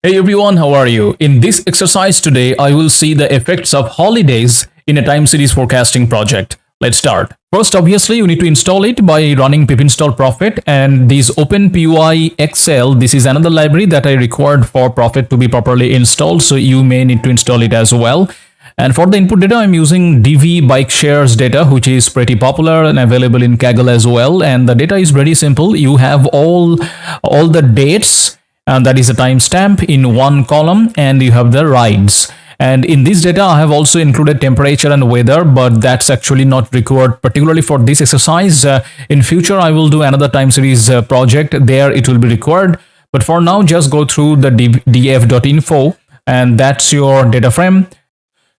Hey everyone, how are you? In this exercise today, I will see the effects of holidays in a time series forecasting project. Let's start. First, obviously, you need to install it by running pip install prophet, and this OpenPY XL, this is another library that I required for prophet to be properly installed, so you may need to install it as well. And for the input data, I'm using DV bike shares data, which is pretty popular and available in Kaggle as well. And the data is very simple. You have all the dates, and that is a timestamp in one column, and you have the rides. And in this data, I have also included temperature and weather, but that's actually not required particularly for this exercise. In future, I will do another time series project. There it will be required. But for now, just go through the df.info, and that's your data frame.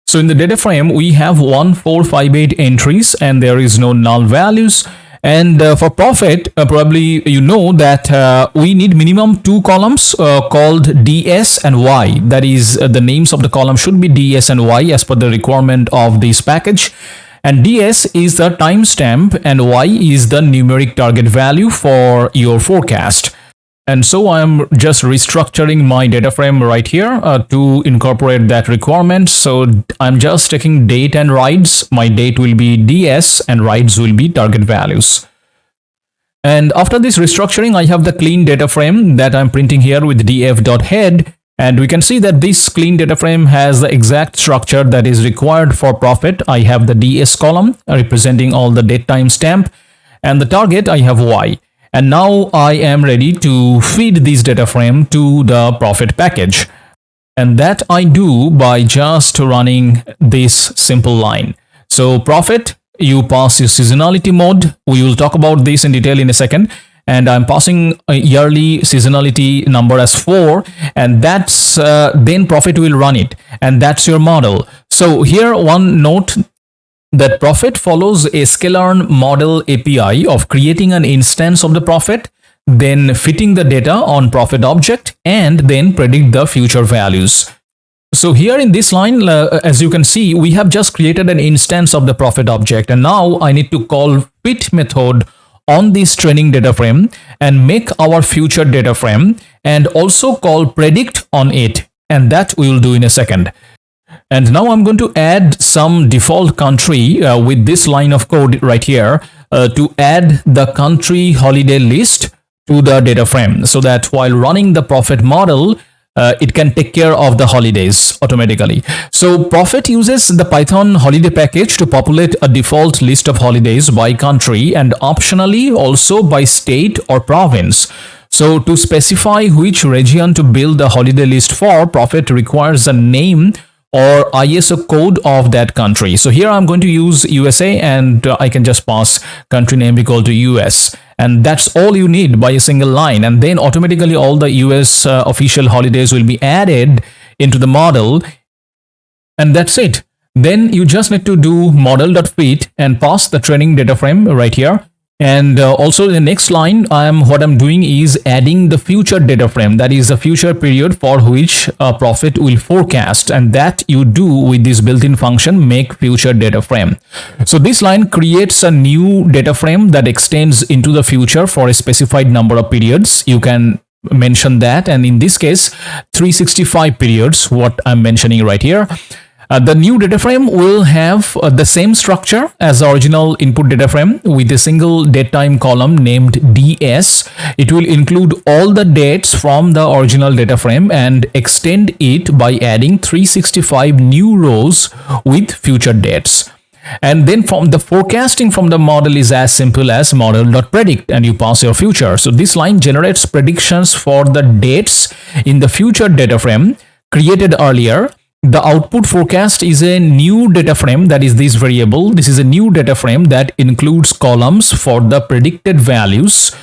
So in the data frame, we have 1458 entries, and there is no null values. And for prophet, probably you know that we need minimum two columns called DS and Y. That is, the names of the column should be DS and Y as per the requirement of this package. And DS is the timestamp and Y is the numeric target value for your forecast. And so I'm just restructuring my data frame right here to incorporate that requirement. So I'm just taking date and rides. My date will be DS and rides will be target values. And after this restructuring, I have the clean data frame that I'm printing here with df.head. And we can see that this clean data frame has the exact structure that is required for prophet. I have the DS column representing all the date timestamp, and the target I have Y. And now I am ready to feed this data frame to the prophet package. And that I do by just running this simple line. So prophet, you pass your seasonality mode. We will talk about this in detail in a second. And I'm passing a yearly seasonality number as 4. And that's then prophet will run it. And that's your model. So here one note, that prophet follows a sklearn model API of creating an instance of the prophet, then fitting the data on prophet object, and then predict the future values. So here in this line, as you can see, we have just created an instance of the prophet object, and now I need to call fit method on this training data frame and make our future data frame, and also call predict on it, and that we will do in a second. And now I'm going to add some default country with this line of code right here to add the country holiday list to the data frame, so that while running the prophet model, it can take care of the holidays automatically. So prophet uses the Python holiday package to populate a default list of holidays by country and optionally also by state or province. So to specify which region to build the holiday list for, prophet requires a name or ISO code of that country. So here I'm going to use USA, and I can just pass country name equal to US. And that's all you need by a single line. And then automatically all the US official holidays will be added into the model. And that's it. Then you just need to do model.fit and pass the training data frame right here. And also in the next line, what I'm doing is adding the future data frame, that is the future period for which a prophet will forecast, and that you do with this built-in function make future data frame. So this line creates a new data frame that extends into the future for a specified number of periods. You can mention that, and in this case 365 periods, what I'm mentioning right here. The new data frame will have the same structure as the original input data frame with a single date time column named DS. It will include all the dates from the original data frame and extend it by adding 365 new rows with future dates. And then from the forecasting from the model is as simple as model.predict, and you pass your future. So this line generates predictions for the dates in the future data frame created earlier. The output forecast is a new data frame, that is this variable. This is a new data frame that includes columns for the predicted values,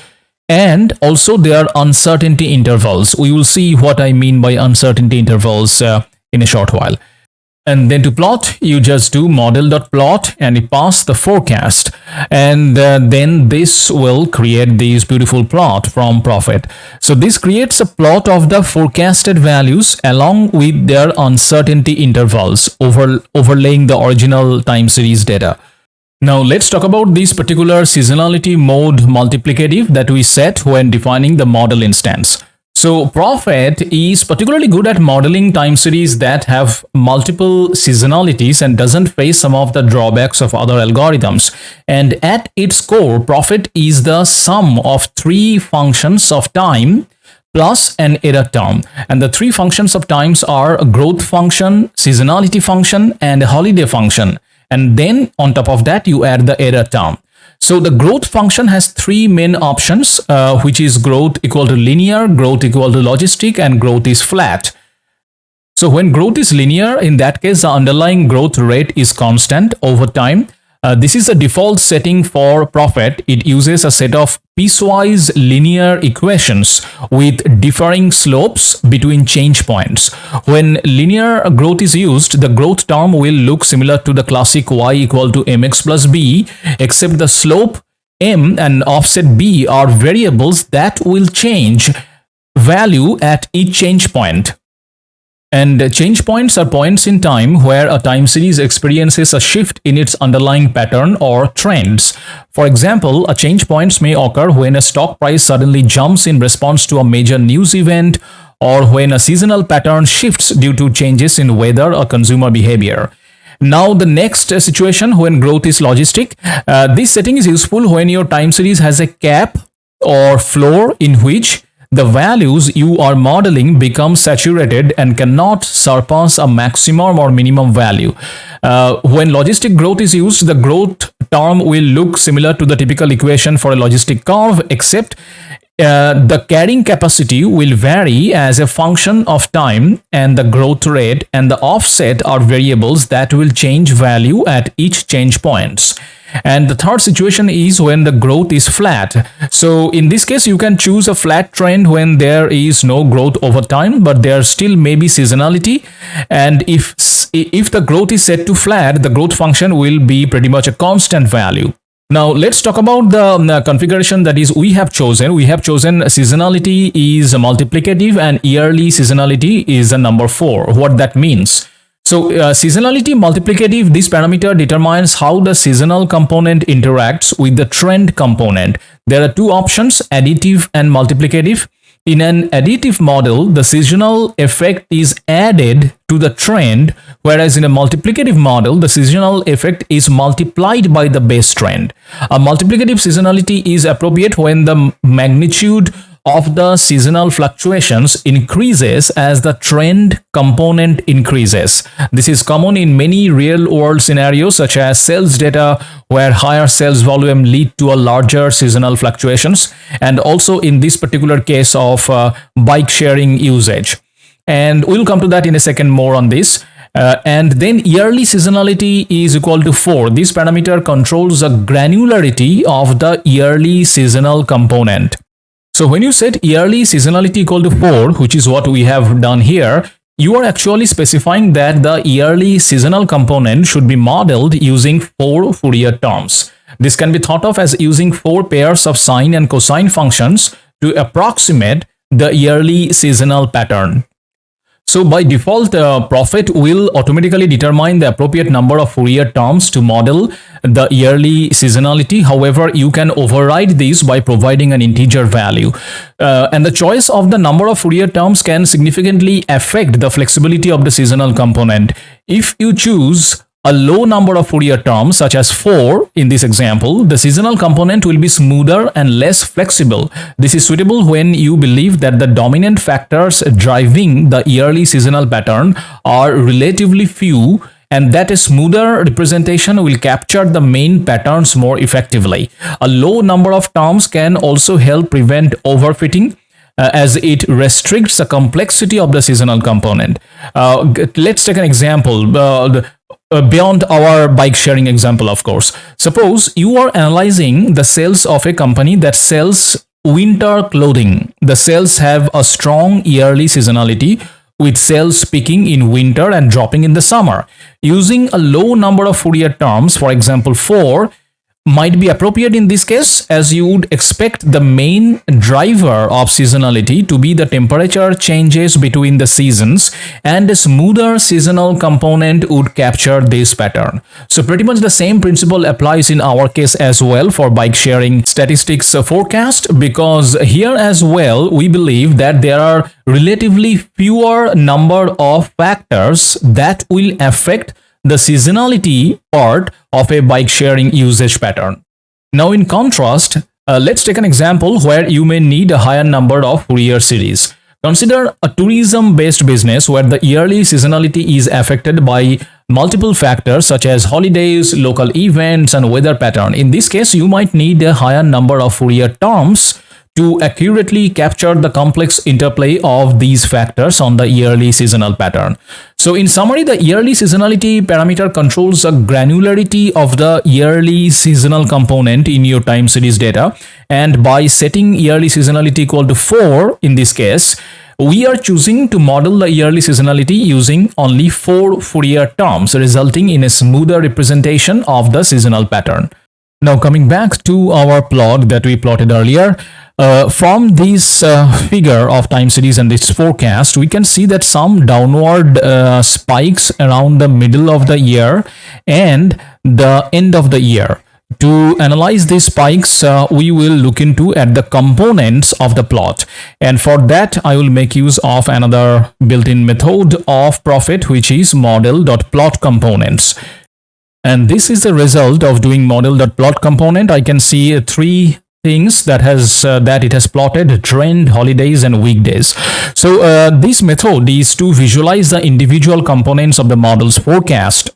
and also there are uncertainty intervals. We will see what I mean by uncertainty intervals in a short while. And then to plot, you just do model.plot and you pass the forecast. And then this will create this beautiful plot from prophet. So this creates a plot of the forecasted values along with their uncertainty intervals, overlaying the original time series data. Now let's talk about this particular seasonality mode multiplicative that we set when defining the model instance. So Prophet is particularly good at modeling time series that have multiple seasonalities and doesn't face some of the drawbacks of other algorithms. And at its core, Prophet is the sum of three functions of time plus an error term. And the three functions of times are a growth function, seasonality function, and a holiday function. And then on top of that, you add the error term. So the growth function has three main options, which is growth equal to linear, growth equal to logistic, and growth is flat. So when growth is linear, in that case, the underlying growth rate is constant over time. This is the default setting for Prophet. It uses a set of piecewise linear equations with differing slopes between change points. When linear growth is used, the growth term will look similar to the classic y equal to mx plus b, except the slope m and offset b are variables that will change value at each change point. And change points are points in time where a time series experiences a shift in its underlying pattern or trends. For example, a change points may occur when a stock price suddenly jumps in response to a major news event, or when a seasonal pattern shifts due to changes in weather or consumer behavior. Now, the next situation, when growth is logistic, this setting is useful when your time series has a cap or floor in which the values you are modeling become saturated and cannot surpass a maximum or minimum value. When logistic growth is used, the growth term will look similar to the typical equation for a logistic curve, except the carrying capacity will vary as a function of time, and the growth rate and the offset are variables that will change value at each change points. And the third situation is when the growth is flat. So in this case, you can choose a flat trend when there is no growth over time, but there still may be seasonality. And if the growth is set to flat, the growth function will be pretty much a constant value. Now let's talk about the configuration that is we have chosen. We have chosen seasonality is a multiplicative and yearly seasonality is a number 4. What that means? So seasonality multiplicative, this parameter determines how the seasonal component interacts with the trend component. There are two options, additive and multiplicative. In an additive model, the seasonal effect is added to the trend, whereas in a multiplicative model, the seasonal effect is multiplied by the base trend. A multiplicative seasonality is appropriate when the magnitude of the seasonal fluctuations increases as the trend component increases. This is common in many real-world scenarios such as sales data, where higher sales volume lead to a larger seasonal fluctuations, and also in this particular case of bike sharing usage. And we'll come to that in a second more on this. And then yearly seasonality is equal to 4. This parameter controls the granularity of the yearly seasonal component. So when you set yearly seasonality equal to 4, which is what we have done here, you are actually specifying that the yearly seasonal component should be modeled using 4 Fourier terms. This can be thought of as using 4 pairs of sine and cosine functions to approximate the yearly seasonal pattern. So by default, Prophet will automatically determine the appropriate number of Fourier terms to model the yearly seasonality. However, you can override this by providing an integer value. And the choice of the number of Fourier terms can significantly affect the flexibility of the seasonal component. If you choose a low number of Fourier terms, such as 4 in this example, the seasonal component will be smoother and less flexible. This is suitable when you believe that the dominant factors driving the yearly seasonal pattern are relatively few, and that a smoother representation will capture the main patterns more effectively. A low number of terms can also help prevent overfitting, as it restricts the complexity of the seasonal component. Let's take an example. Beyond our bike sharing example, of course. Suppose you are analyzing the sales of a company that sells winter clothing. The sales have a strong yearly seasonality, with sales peaking in winter and dropping in the summer. Using a low number of Fourier terms, for example 4, might be appropriate in this case, as you would expect the main driver of seasonality to be the temperature changes between the seasons, and a smoother seasonal component would capture this pattern. So pretty much the same principle applies in our case as well for bike sharing statistics forecast, because here as well we believe that there are relatively fewer number of factors that will affect the seasonality part of a bike sharing usage pattern. Now, in contrast, let's take an example where you may need a higher number of Fourier series. Consider a tourism-based business where the yearly seasonality is affected by multiple factors such as holidays, local events, and weather pattern. In this case, you might need a higher number of Fourier terms to accurately capture the complex interplay of these factors on the yearly seasonal pattern. So in summary, the yearly seasonality parameter controls the granularity of the yearly seasonal component in your time series data, and by setting yearly seasonality equal to 4 in this case, we are choosing to model the yearly seasonality using only 4 Fourier terms, resulting in a smoother representation of the seasonal pattern. Now coming back to our plot that we plotted earlier, from this figure of time series and this forecast, we can see that some downward spikes around the middle of the year and the end of the year. To analyze these spikes, we will look into at the components of the plot, and for that I will make use of another built-in method of Prophet, which is model.plotComponents. And this is the result of doing model.plot component. I can see 3 things that it has plotted: trend, holidays, and weekdays. So this method is to visualize the individual components of the model's forecast,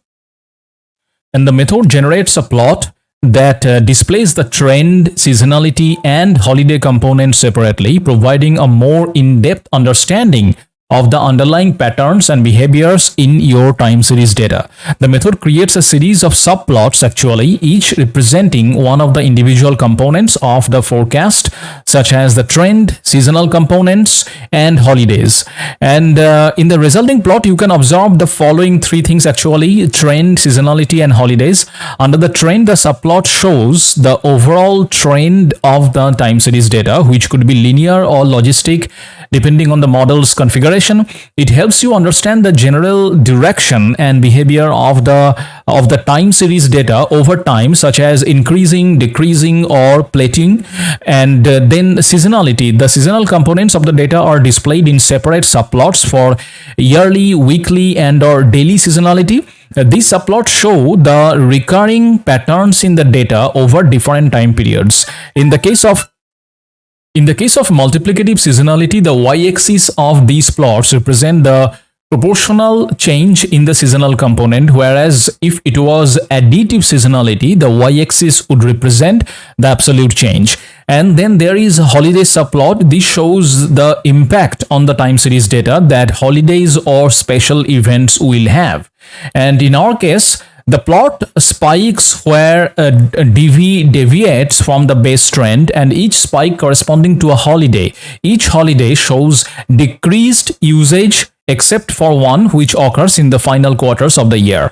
and the method generates a plot that displays the trend, seasonality, and holiday components separately, providing a more in-depth understanding of the underlying patterns and behaviors in your time series data. The method creates a series of subplots actually, each representing one of the individual components of the forecast, such as the trend, seasonal components, and holidays. And in the resulting plot, you can observe the following 3 things actually: trend, seasonality, and holidays. Under the trend, the subplot shows the overall trend of the time series data, which could be linear or logistic depending on the model's configuration. It helps you understand the general direction and behavior of the time series data over time, such as increasing, decreasing, or plateauing. And then seasonality. The seasonal components of the data are displayed in separate subplots for yearly, weekly, and or daily seasonality. These subplots show the recurring patterns in the data over different time periods. In the case of multiplicative seasonality, the y-axis of these plots represent the proportional change in the seasonal component, whereas if it was additive seasonality, the y-axis would represent the absolute change. And then there is a holiday subplot. This shows the impact on the time series data that holidays or special events will have. And in our case, the plot spikes where DV deviates from the base trend, and each spike corresponding to a holiday. Each holiday shows decreased usage except for one which occurs in the final quarters of the year.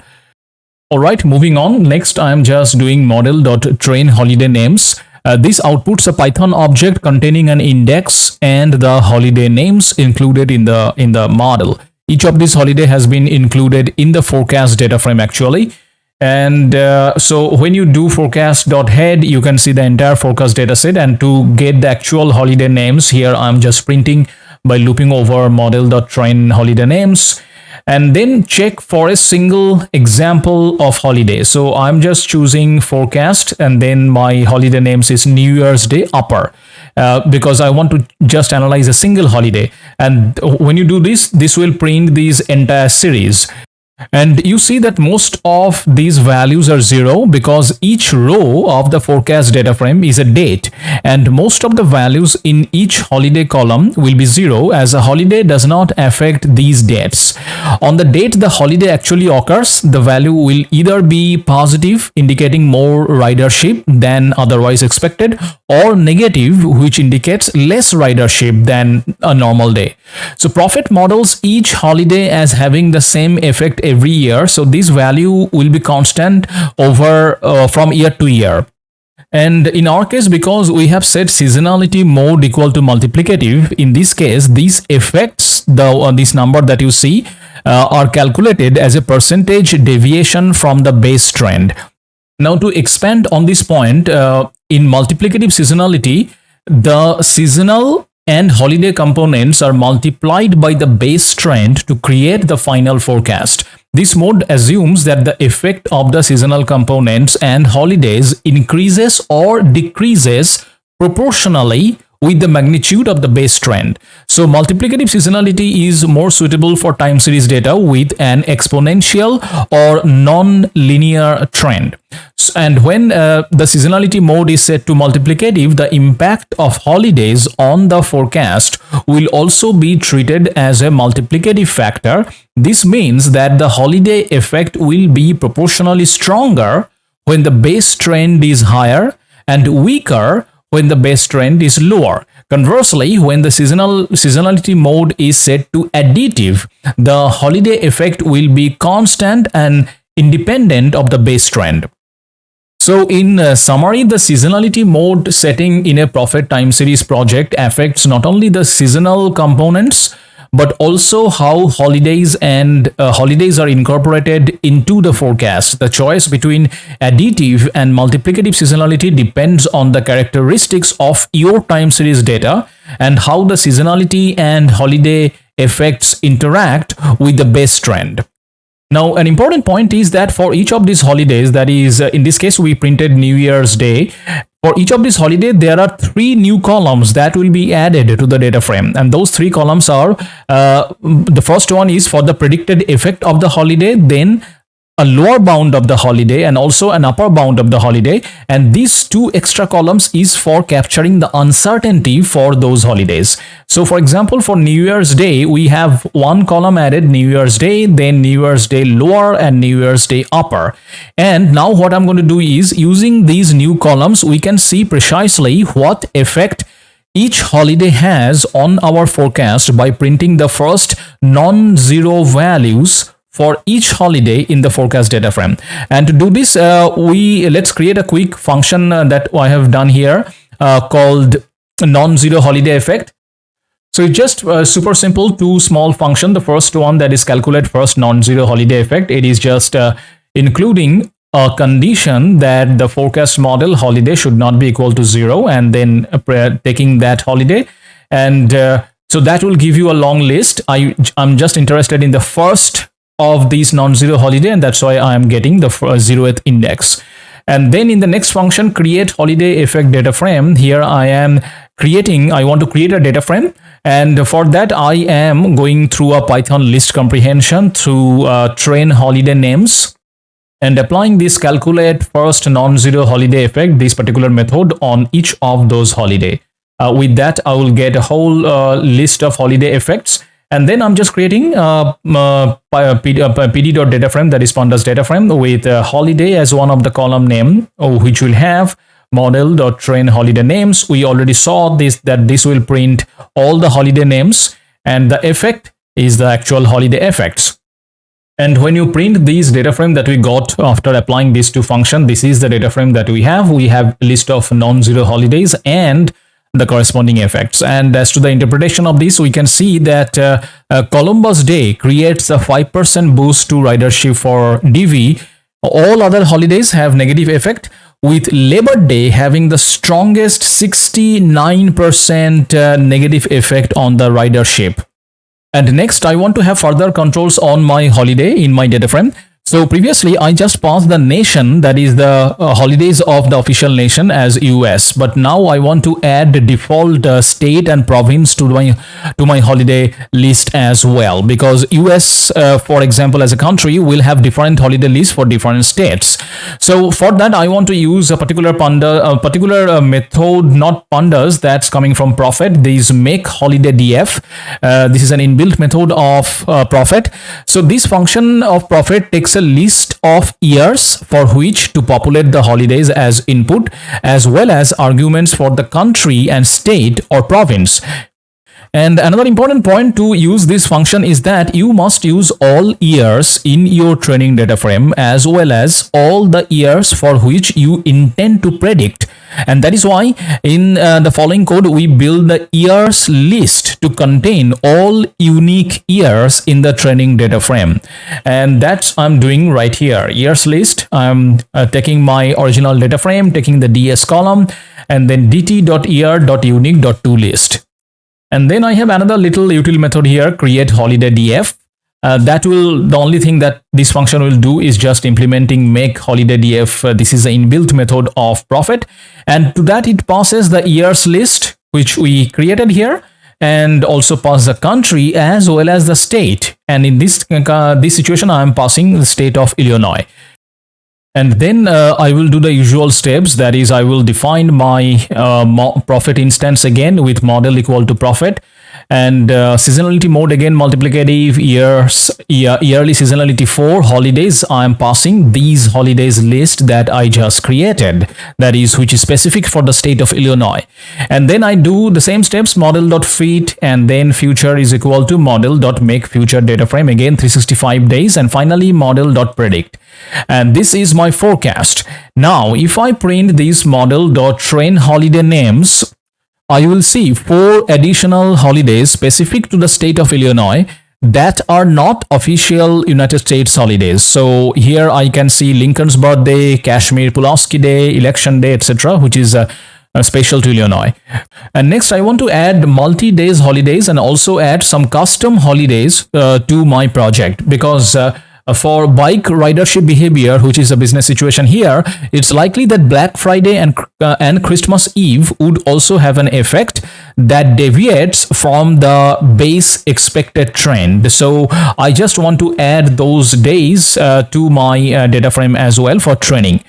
Alright, moving on. Next, I am just doing model.train holiday names. This outputs a Python object containing an index and the holiday names included in the model. Each of these holiday has been included in the forecast data frame actually. And so when you do forecast.head, you can see the entire forecast data set, and to get the actual holiday names, here I'm just printing by looping over model.train holiday names, and then check for a single example of holiday. So I'm just choosing forecast, and then my holiday names is New Year's Day upper, because I want to just analyze a single holiday. And when you do this, this will print these entire series. And you see that most of these values are 0 because each row of the forecast data frame is a date, and most of the values in each holiday column will be 0, as a holiday does not affect these dates. On the date the holiday actually occurs, the value will either be positive, indicating more ridership than otherwise expected, or negative, which indicates less ridership than a normal day. So Prophet models each holiday as having the same effect every year, so this value will be constant over from year to year. And in our case, because we have set seasonality mode equal to multiplicative, in this case, these effects, this number that you see, are calculated as a percentage deviation from the base trend. Now, to expand on this point, in multiplicative seasonality, the seasonal and holiday components are multiplied by the base trend to create the final forecast. This mode assumes that the effect of the seasonal components and holidays increases or decreases proportionally with the magnitude of the base trend. So multiplicative seasonality is more suitable for time series data with an exponential or non-linear trend. And when the seasonality mode is set to multiplicative, the impact of holidays on the forecast will also be treated as a multiplicative factor. This means that the holiday effect will be proportionally stronger when the base trend is higher and weaker when the base trend is lower. Conversely, when the seasonality mode is set to additive, the holiday effect will be constant and independent of the base trend. So in summary, the seasonality mode setting in a Prophet time series project affects not only the seasonal components, but also how holidays are incorporated into the forecast. The choice between additive and multiplicative seasonality depends on the characteristics of your time series data and how the seasonality and holiday effects interact with the base trend. Now, an important point is that for each of these holidays, that is, in this case, we printed New Year's Day. For each of these holidays, there are 3 new columns that will be added to the data frame. And those 3 columns are, the first one is for the predicted effect of the holiday, then a lower bound of the holiday and also an upper bound of the holiday. And these 2 extra columns is for capturing the uncertainty for those holidays. So for example, for New Year's Day, we have 1 column added, New Year's Day, then New Year's Day lower and New Year's Day upper. And now what I'm going to do is, using these new columns, we can see precisely what effect each holiday has on our forecast by printing the first non-zero values for each holiday in the forecast data frame. And to do this, let's create a quick function that I have done here called non-zero holiday effect. So it's just super simple, 2 small function. The first one, that is calculate first non-zero holiday effect. It is just including a condition that the forecast model holiday should not be equal to 0, and then taking that holiday. And so that will give you a long list. I'm just interested in the first of these non-zero holiday, and that's why I am getting the 0th index. And then in the next function, create holiday effect data frame, here I want to create a data frame, and for that I am going through a Python list comprehension to train holiday names and applying this calculate first non-zero holiday effect, this particular method, on each of those holiday. With that, I will get a whole list of holiday effects. And then I'm just creating a pd.dataframe, that is pandas data frame, with holiday as one of the column name, which will have model.train holiday names. We already saw this, that this will print all the holiday names, and the effect is the actual holiday effects. And when you print these data frame that we got after applying these 2 functions, this is the data frame that we have. We have a list of non-zero holidays and the corresponding effects. And as to the interpretation of this, we can see that Columbus Day creates a 5% boost to ridership for DV. All other holidays have negative effect, with Labor Day having the strongest 69% negative effect on the ridership. And next, I want to have further controls on my holiday in my data frame. So previously, I just passed the nation, that is the holidays of the official nation, as US. But now I want to add the default state and province to my holiday list as well, because US, for example, as a country, will have different holiday lists for different states. So for that, I want to use a particular method, not pandas, that's coming from Prophet. This make holiday df. This is an inbuilt method of Prophet. So this function of Prophet takes a list of years for which to populate the holidays as input, as well as arguments for the country and state or province. And another important point to use this function is that you must use all years in your training data frame as well as all the years for which you intend to predict. And that is why in the following code we build the years list to contain all unique years in the training data frame. And that's I'm doing right here. Years list, I'm taking my original data frame, taking the ds column, and then dt.year.unique.toList. And then I have another little util method here, create holiday df. The only thing that this function will do is just implementing make holiday df. This is the inbuilt method of Prophet. And to that it passes the years list, which we created here, and also pass the country as well as the state. And in this situation, I am passing the state of Illinois. And then I will do the usual steps. That is, I will define my Prophet instance again with model equal to Prophet, and seasonality mode again multiplicative, yearly seasonality for holidays. I am passing these holidays list that I just created, that is, which is specific for the state of Illinois. And then I do the same steps, model.fit, and then future is equal to model.make future data frame, again 365 days, and finally model.predict. And this is my forecast. Now if I print this model.train holiday names, I will see 4 additional holidays specific to the state of Illinois that are not official United States holidays. So here I can see Lincoln's birthday, Kashmir Pulaski Day, Election Day, etc., which is special to Illinois. And next I want to add multi-days holidays and also add some custom holidays to my project, because for bike ridership behavior, which is a business situation here, it's likely that Black Friday and Christmas Eve would also have an effect that deviates from the base expected trend. So I just want to add those days to my data frame as well for training.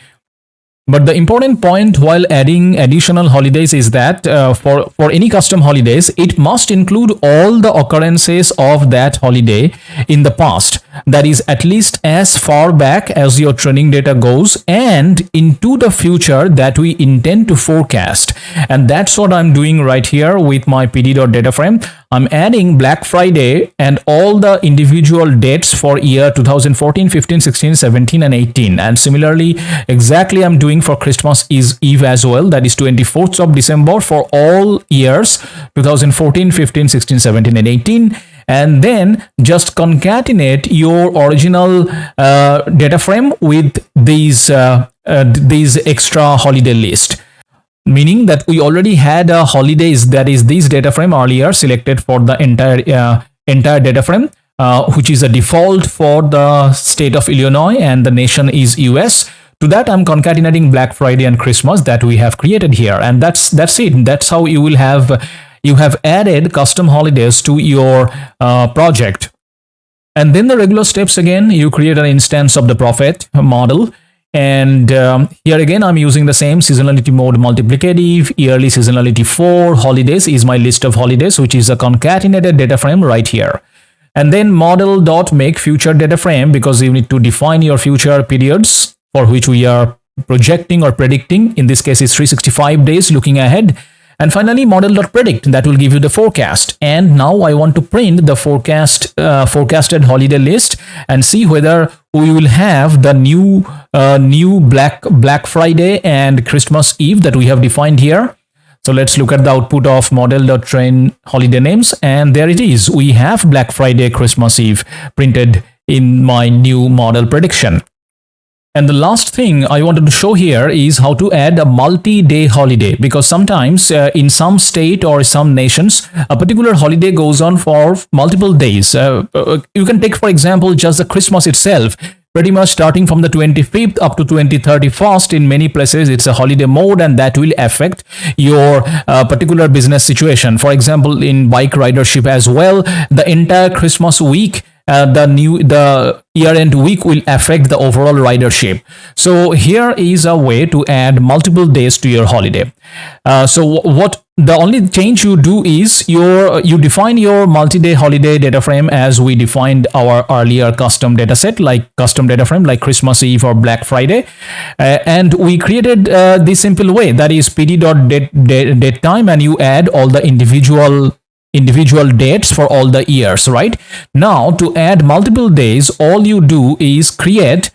But the important point while adding additional holidays is that for any custom holidays, it must include all the occurrences of that holiday in the past. That is, at least as far back as your training data goes and into the future that we intend to forecast. And that's what I'm doing right here with my pd.data frame. I'm adding Black Friday and all the individual dates for year 2014, 15, 16, 17, and 18. And similarly, exactly I'm doing for Christmas Eve as well. That is 24th of December for all years 2014, 15, 16, 17, and 18. And then just concatenate your original data frame with these extra holiday list. Meaning that we already had holidays, that is this data frame earlier selected for the entire data frame, which is a default for the state of Illinois and the nation is US. To that I'm concatenating Black Friday and Christmas that we have created here, and that's it. That's how you have added custom holidays to your project. And then the regular steps again, you create an instance of the Prophet model. And here again, I'm using the same seasonality mode multiplicative, yearly seasonality for holidays is my list of holidays, which is a concatenated data frame right here. And then model.make future data frame, because you need to define your future periods for which we are projecting or predicting. In this case, it's 365 days looking ahead. And finally, model.predict, that will give you the forecast. And now I want to print the forecasted holiday list and see whether we will have the new Black Friday and Christmas Eve that we have defined here. So let's look at the output of model.train holiday names, and there it is. We have Black Friday, Christmas Eve printed in my new model prediction. And the last thing I wanted to show here is how to add a multi-day holiday, because sometimes in some state or some nations, a particular holiday goes on for multiple days. You can take, for example, just the Christmas itself. Pretty much starting from the 25th up to 31st, in many places it's a holiday mode, and that will affect your particular business situation. For example, in bike ridership as well, the entire Christmas week, the year-end week will affect the overall ridership. So here is a way to add multiple days to your holiday. So what the only change you do is you define your multi-day holiday data frame as we defined our earlier custom data set, like custom data frame like Christmas Eve or Black Friday, and we created this simple way, that is pd.datetime, and you add all the individual individual dates for all the years, right? Now, to add multiple days, all you do is create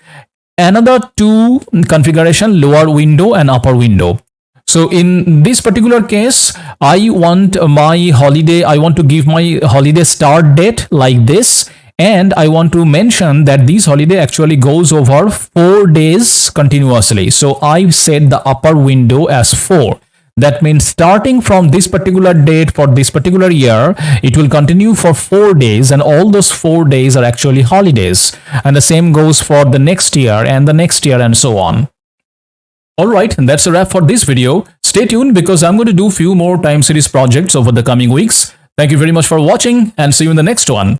another two configuration, lower window and upper window. So in this particular case, I want to give my holiday start date like this, and I want to mention that this holiday actually goes over 4 days continuously. So I set the upper window as 4. That means starting from this particular date for this particular year, it will continue for 4 days, and all those 4 days are actually holidays. And the same goes for the next year and the next year and so on. Alright, that's a wrap for this video. Stay tuned because I'm going to do few more time series projects over the coming weeks. Thank you very much for watching and see you in the next one.